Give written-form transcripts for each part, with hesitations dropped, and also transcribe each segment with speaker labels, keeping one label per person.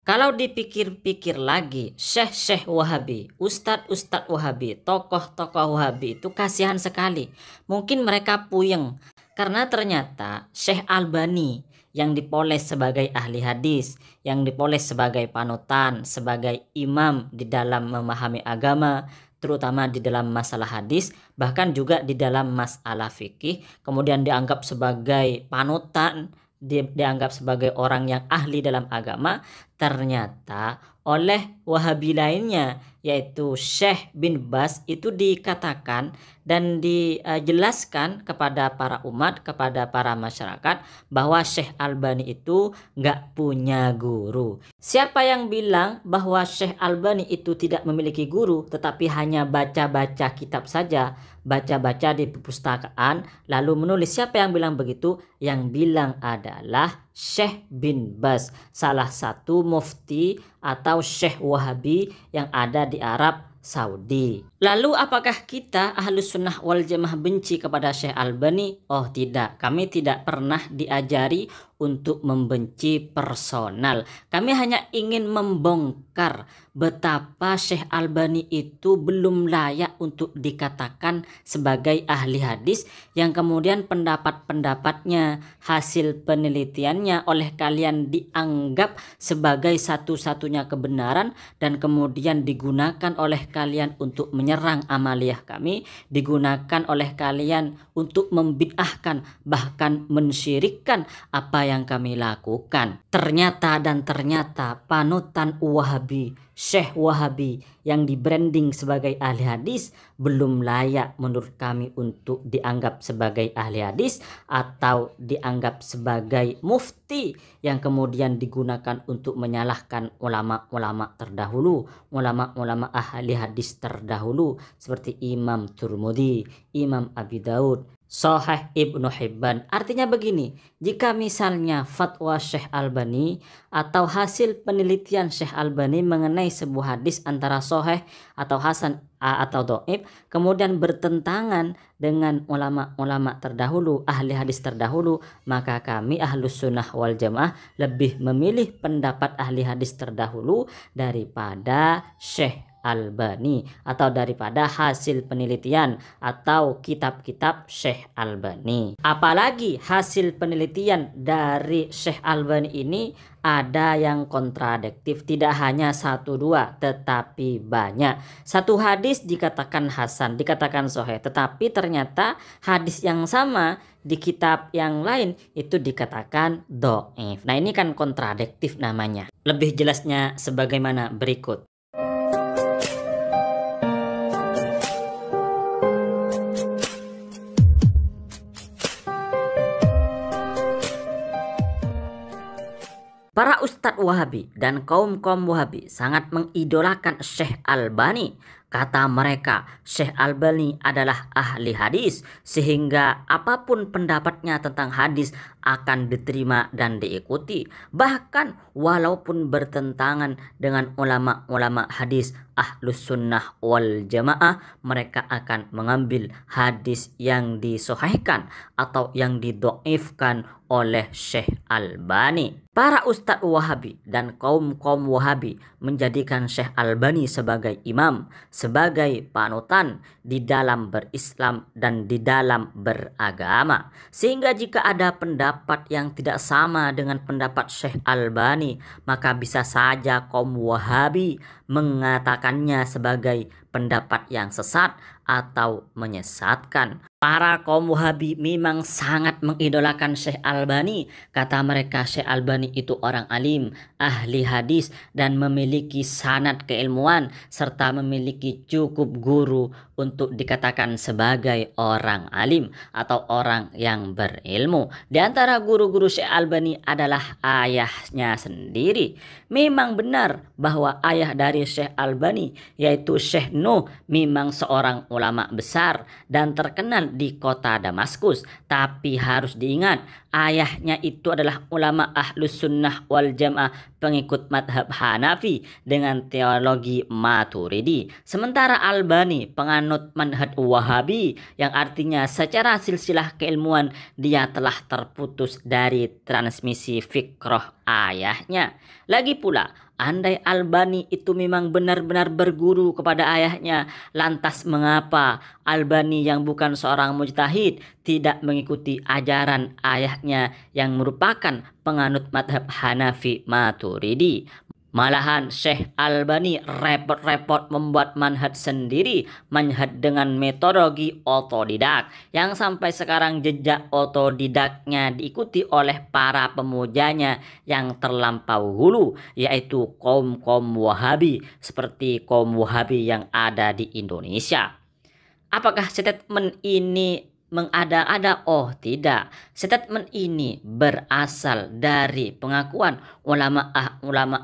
Speaker 1: Kalau dipikir-pikir lagi, syekh-syekh Wahabi, ustadz-ustadz Wahabi, tokoh-tokoh Wahabi itu kasihan sekali. Mungkin mereka puyeng karena ternyata Syekh Albani yang dipoles sebagai ahli hadis, yang dipoles sebagai panutan, sebagai imam di dalam memahami agama, terutama di dalam masalah hadis, bahkan juga di dalam masalah fikih, kemudian dianggap sebagai panutan, dianggap sebagai orang yang ahli dalam agama. Ternyata oleh Wahabi lainnya yaitu Syekh bin Baz itu dikatakan dan dijelaskan kepada para umat, kepada para masyarakat bahwa Syekh Albani itu nggak punya guru. Siapa yang bilang bahwa Syekh Albani itu tidak memiliki guru tetapi hanya baca-baca kitab saja, baca-baca di perpustakaan lalu menulis? Siapa yang bilang begitu? Yang bilang adalah Syekh bin Baz, salah satu mufti atau Syekh Wahabi yang ada di Arab Saudi. Lalu apakah kita Ahlus Sunnah wal Jamaah benci kepada Syekh Albani? Oh tidak, kami tidak pernah diajari untuk membenci personal. Kami hanya ingin membongkar betapa Syekh Albani itu belum layak untuk dikatakan sebagai ahli hadis, yang kemudian pendapat-pendapatnya, hasil penelitiannya oleh kalian dianggap sebagai satu-satunya kebenaran dan kemudian digunakan oleh kalian untuk menyerang amaliyah kami, digunakan oleh kalian untuk membid'ahkan bahkan mensyirikkan apa yang kami lakukan. Ternyata panutan Wahabi, Syekh Wahabi yang di-branding sebagai ahli hadis belum layak menurut kami untuk dianggap sebagai ahli hadis atau dianggap sebagai mufti yang kemudian digunakan untuk menyalahkan ulama-ulama terdahulu, ulama-ulama ahli hadis terdahulu seperti Imam Tirmidzi, Imam Abi Daud, Sahih Ibnu Hibban. Artinya begini, jika misalnya fatwa Syekh Albani atau hasil penelitian Syekh Albani mengenai sebuah hadis antara sahih atau hasan atau dhaif kemudian bertentangan dengan ulama-ulama terdahulu, ahli hadis terdahulu, maka kami Ahlus Sunnah wal Jamaah lebih memilih pendapat ahli hadis terdahulu daripada Syekh Albani atau daripada hasil penelitian atau kitab-kitab Syekh Albani. Apalagi hasil penelitian dari Syekh Albani ini ada yang kontradiktif, tidak hanya satu dua tetapi banyak. Satu hadis dikatakan hasan, dikatakan sahih, tetapi ternyata hadis yang sama di kitab yang lain itu dikatakan dhaif. Nah, ini kan kontradiktif namanya. Lebih jelasnya sebagaimana berikut. Para ustadz Wahabi dan kaum-kaum Wahabi sangat mengidolakan Syekh Albani. Kata mereka, Syekh Albani adalah ahli hadis sehingga apapun pendapatnya tentang hadis akan diterima dan diikuti. Bahkan walaupun bertentangan dengan ulama-ulama hadis Ahlus Sunnah wal Jamaah, mereka akan mengambil hadis yang disahihkan atau yang didhaifkan oleh Syekh Albani. Para ustadz Wahabi dan kaum-kaum Wahabi menjadikan Syekh Albani sebagai imam, sebagai panutan di dalam berislam dan di dalam beragama. Sehingga jika ada pendapat yang tidak sama dengan pendapat Syekh Albani, maka bisa saja kaum Wahabi mengatakannya sebagai pendapat yang sesat atau menyesatkan. Para kaum Wahabi memang sangat mengidolakan Syekh Albani. Kata mereka Syekh Albani itu orang alim, ahli hadis dan memiliki sanad keilmuan serta memiliki cukup guru untuk dikatakan sebagai orang alim atau orang yang berilmu. Di antara guru-guru Syekh Albani adalah ayahnya sendiri. Memang benar bahwa ayah dari Syekh Albani yaitu Syekh Nuh memang seorang ulama besar dan terkenal di kota Damaskus. Tapi harus diingat, ayahnya itu adalah ulama Ahlus Sunnah wal Jamaah pengikut madhab Hanafi dengan teologi Maturidi. Sementara Albani penganut manhaj Wahabi yang artinya secara silsilah keilmuan dia telah terputus dari transmisi fikrah ayahnya. Lagi pula, andai Albani itu memang benar-benar berguru kepada ayahnya, lantas mengapa Albani yang bukan seorang mujtahid tidak mengikuti ajaran ayahnya yang merupakan penganut madhab Hanafi Maturidi? Malahan Syekh Albani repot-repot membuat manhaj sendiri, manhaj dengan metodologi otodidak, yang sampai sekarang jejak otodidaknya diikuti oleh para pemujanya yang terlampau hulu, yaitu kaum-kaum Wahabi seperti kaum Wahabi yang ada di Indonesia. Apakah statement ini mengada-ada? Oh tidak, statement ini berasal dari pengakuan ulama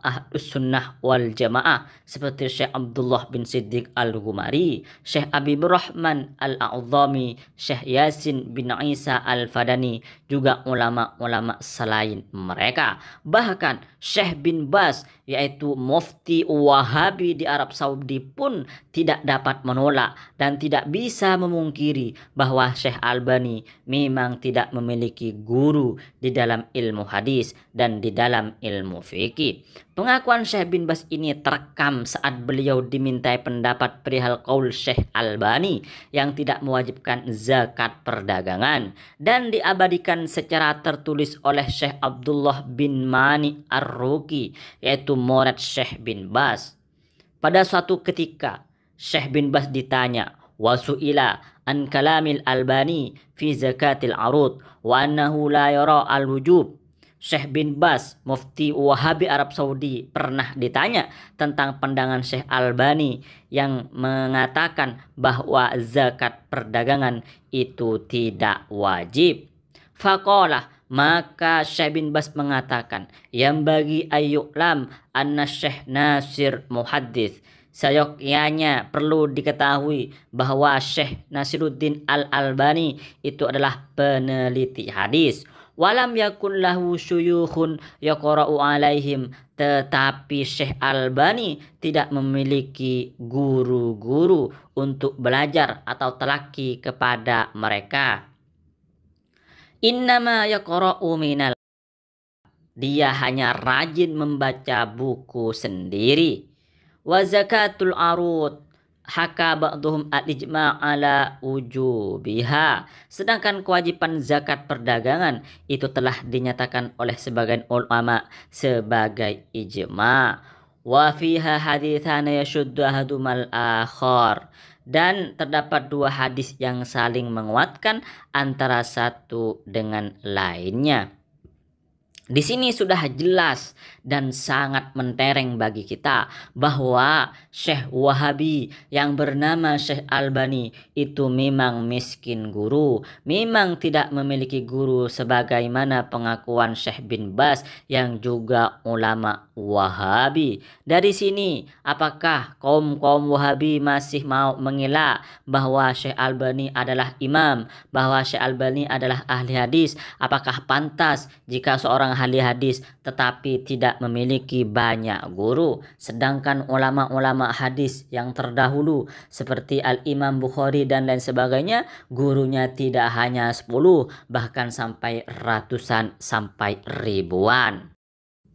Speaker 1: ahlus sunnah wal jamaah seperti Syekh Abdullah bin Siddiq al-Ghumari, Syekh Habibur Rahman al-A'zami, Syekh Yasin bin Isa al-Fadani, juga ulama-ulama selain mereka. Bahkan Syekh bin Baz, yaitu mufti Wahabi di Arab Saudi, pun tidak dapat menolak dan tidak bisa memungkiri bahwa Syekh Albani memang tidak memiliki guru di dalam ilmu hadis dan di dalam ilmu fikih. Pengakuan Syekh bin Baz ini terekam saat beliau dimintai pendapat perihal qaul Syekh Albani yang tidak mewajibkan zakat perdagangan, dan diabadikan secara tertulis oleh Syekh Abdullah bin Mani Ar-Ruki, yaitu murid Syekh bin Baz. Pada suatu ketika Syekh bin Baz ditanya, wasu'ila an kalamil Albani fi zakatil arud wa annahu la yara al-wujub. Syekh bin Baz, mufti Wahabi Arab Saudi, pernah ditanya tentang pandangan Syekh Albani yang mengatakan bahwa zakat perdagangan itu tidak wajib. Faqalah, maka Syekh bin Baz mengatakan, yang bagi ayyuklam anna Syekh Nasir muhaddits, seyogyanya perlu diketahui bahwa Syekh Nasiruddin Al-Albani itu adalah peneliti hadis. Walam yakun lahu syuyukhun yaqra'u alaihim, tetapi Syekh Albani tidak memiliki guru-guru untuk belajar atau telaki kepada mereka. Innama yaqra'u minal, dia hanya rajin membaca buku sendiri. Wa zakatul arud haka ba'dhum al-ijma' ala wujubiha, sedangkan kewajiban zakat perdagangan itu telah dinyatakan oleh sebagian ulama sebagai ijma'. Wa fiha haditsana yashuddu ahadumal akhar, dan terdapat dua hadis yang saling menguatkan antara satu dengan lainnya. Di sini sudah jelas dan sangat mentereng bagi kita bahwa Syekh Wahabi yang bernama Syekh Albani itu memang miskin guru, memang tidak memiliki guru sebagaimana pengakuan Syekh bin Baz yang juga ulama Wahabi. Dari sini, apakah kaum-kaum Wahabi masih mau mengelak bahwa Syekh Albani adalah imam, bahwa Syekh Albani adalah ahli hadis? Apakah pantas jika seorang ahli hadis tetapi tidak memiliki banyak guru, sedangkan ulama-ulama hadis yang terdahulu seperti Al-Imam Bukhari dan lain sebagainya, gurunya tidak hanya 10, bahkan sampai ratusan sampai ribuan.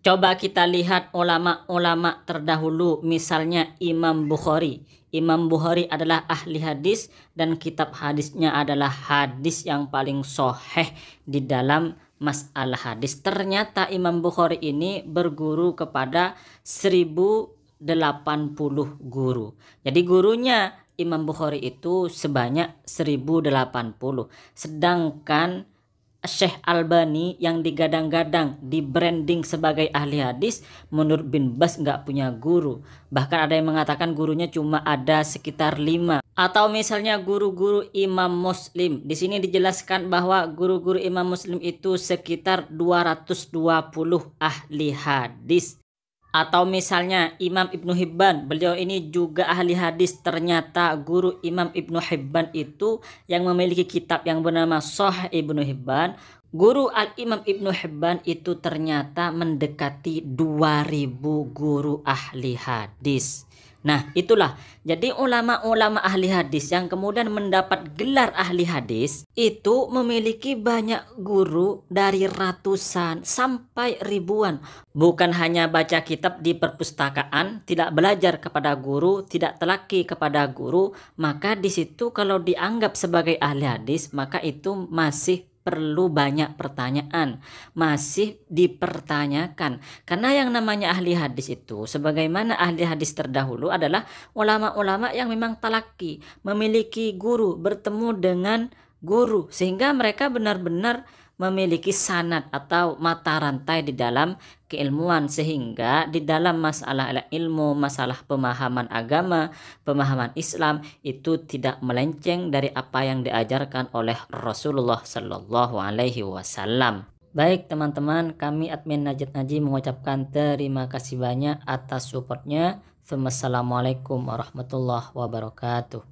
Speaker 1: Coba kita lihat ulama-ulama terdahulu, misalnya Imam Bukhari. Imam Bukhari adalah ahli hadis dan kitab hadisnya adalah hadis yang paling sahih di dalam masalah hadis. Ternyata Imam Bukhari ini berguru kepada 1080 guru. Jadi gurunya Imam Bukhari itu sebanyak 1080. Sedangkan Syekh Albani yang digadang-gadang, di branding sebagai ahli hadis, menurut bin Baz nggak punya guru. Bahkan ada yang mengatakan gurunya cuma ada sekitar 5. Atau misalnya guru-guru Imam Muslim. Di sini dijelaskan bahwa guru-guru Imam Muslim itu sekitar 220 ahli hadis. Atau misalnya Imam Ibnu Hibban, beliau ini juga ahli hadis. Ternyata guru Imam Ibnu Hibban itu yang memiliki kitab yang bernama Shahih Ibnu Hibban, guru Al-Imam Ibnu Hibban itu ternyata mendekati 2000 guru ahli hadis. Nah, itulah. Jadi ulama-ulama ahli hadis yang kemudian mendapat gelar ahli hadis itu memiliki banyak guru dari ratusan sampai ribuan. Bukan hanya baca kitab di perpustakaan, tidak belajar kepada guru, tidak telaki kepada guru, maka di situ kalau dianggap sebagai ahli hadis, maka itu masih perlu banyak pertanyaan, masih dipertanyakan. Karena yang namanya ahli hadis itu, sebagaimana ahli hadis terdahulu adalah ulama-ulama yang memang talaki, memiliki guru, bertemu dengan guru, sehingga mereka benar-benar memiliki sanad atau mata rantai di dalam keilmuan, sehingga di dalam masalah ilmu, masalah pemahaman agama, pemahaman Islam itu tidak melenceng dari apa yang diajarkan oleh Rasulullah Shallallahu Alaihi Wasallam. Baik teman-teman, kami admin Najat Naji mengucapkan terima kasih banyak atas supportnya. Wassalamualaikum warahmatullahi wabarakatuh.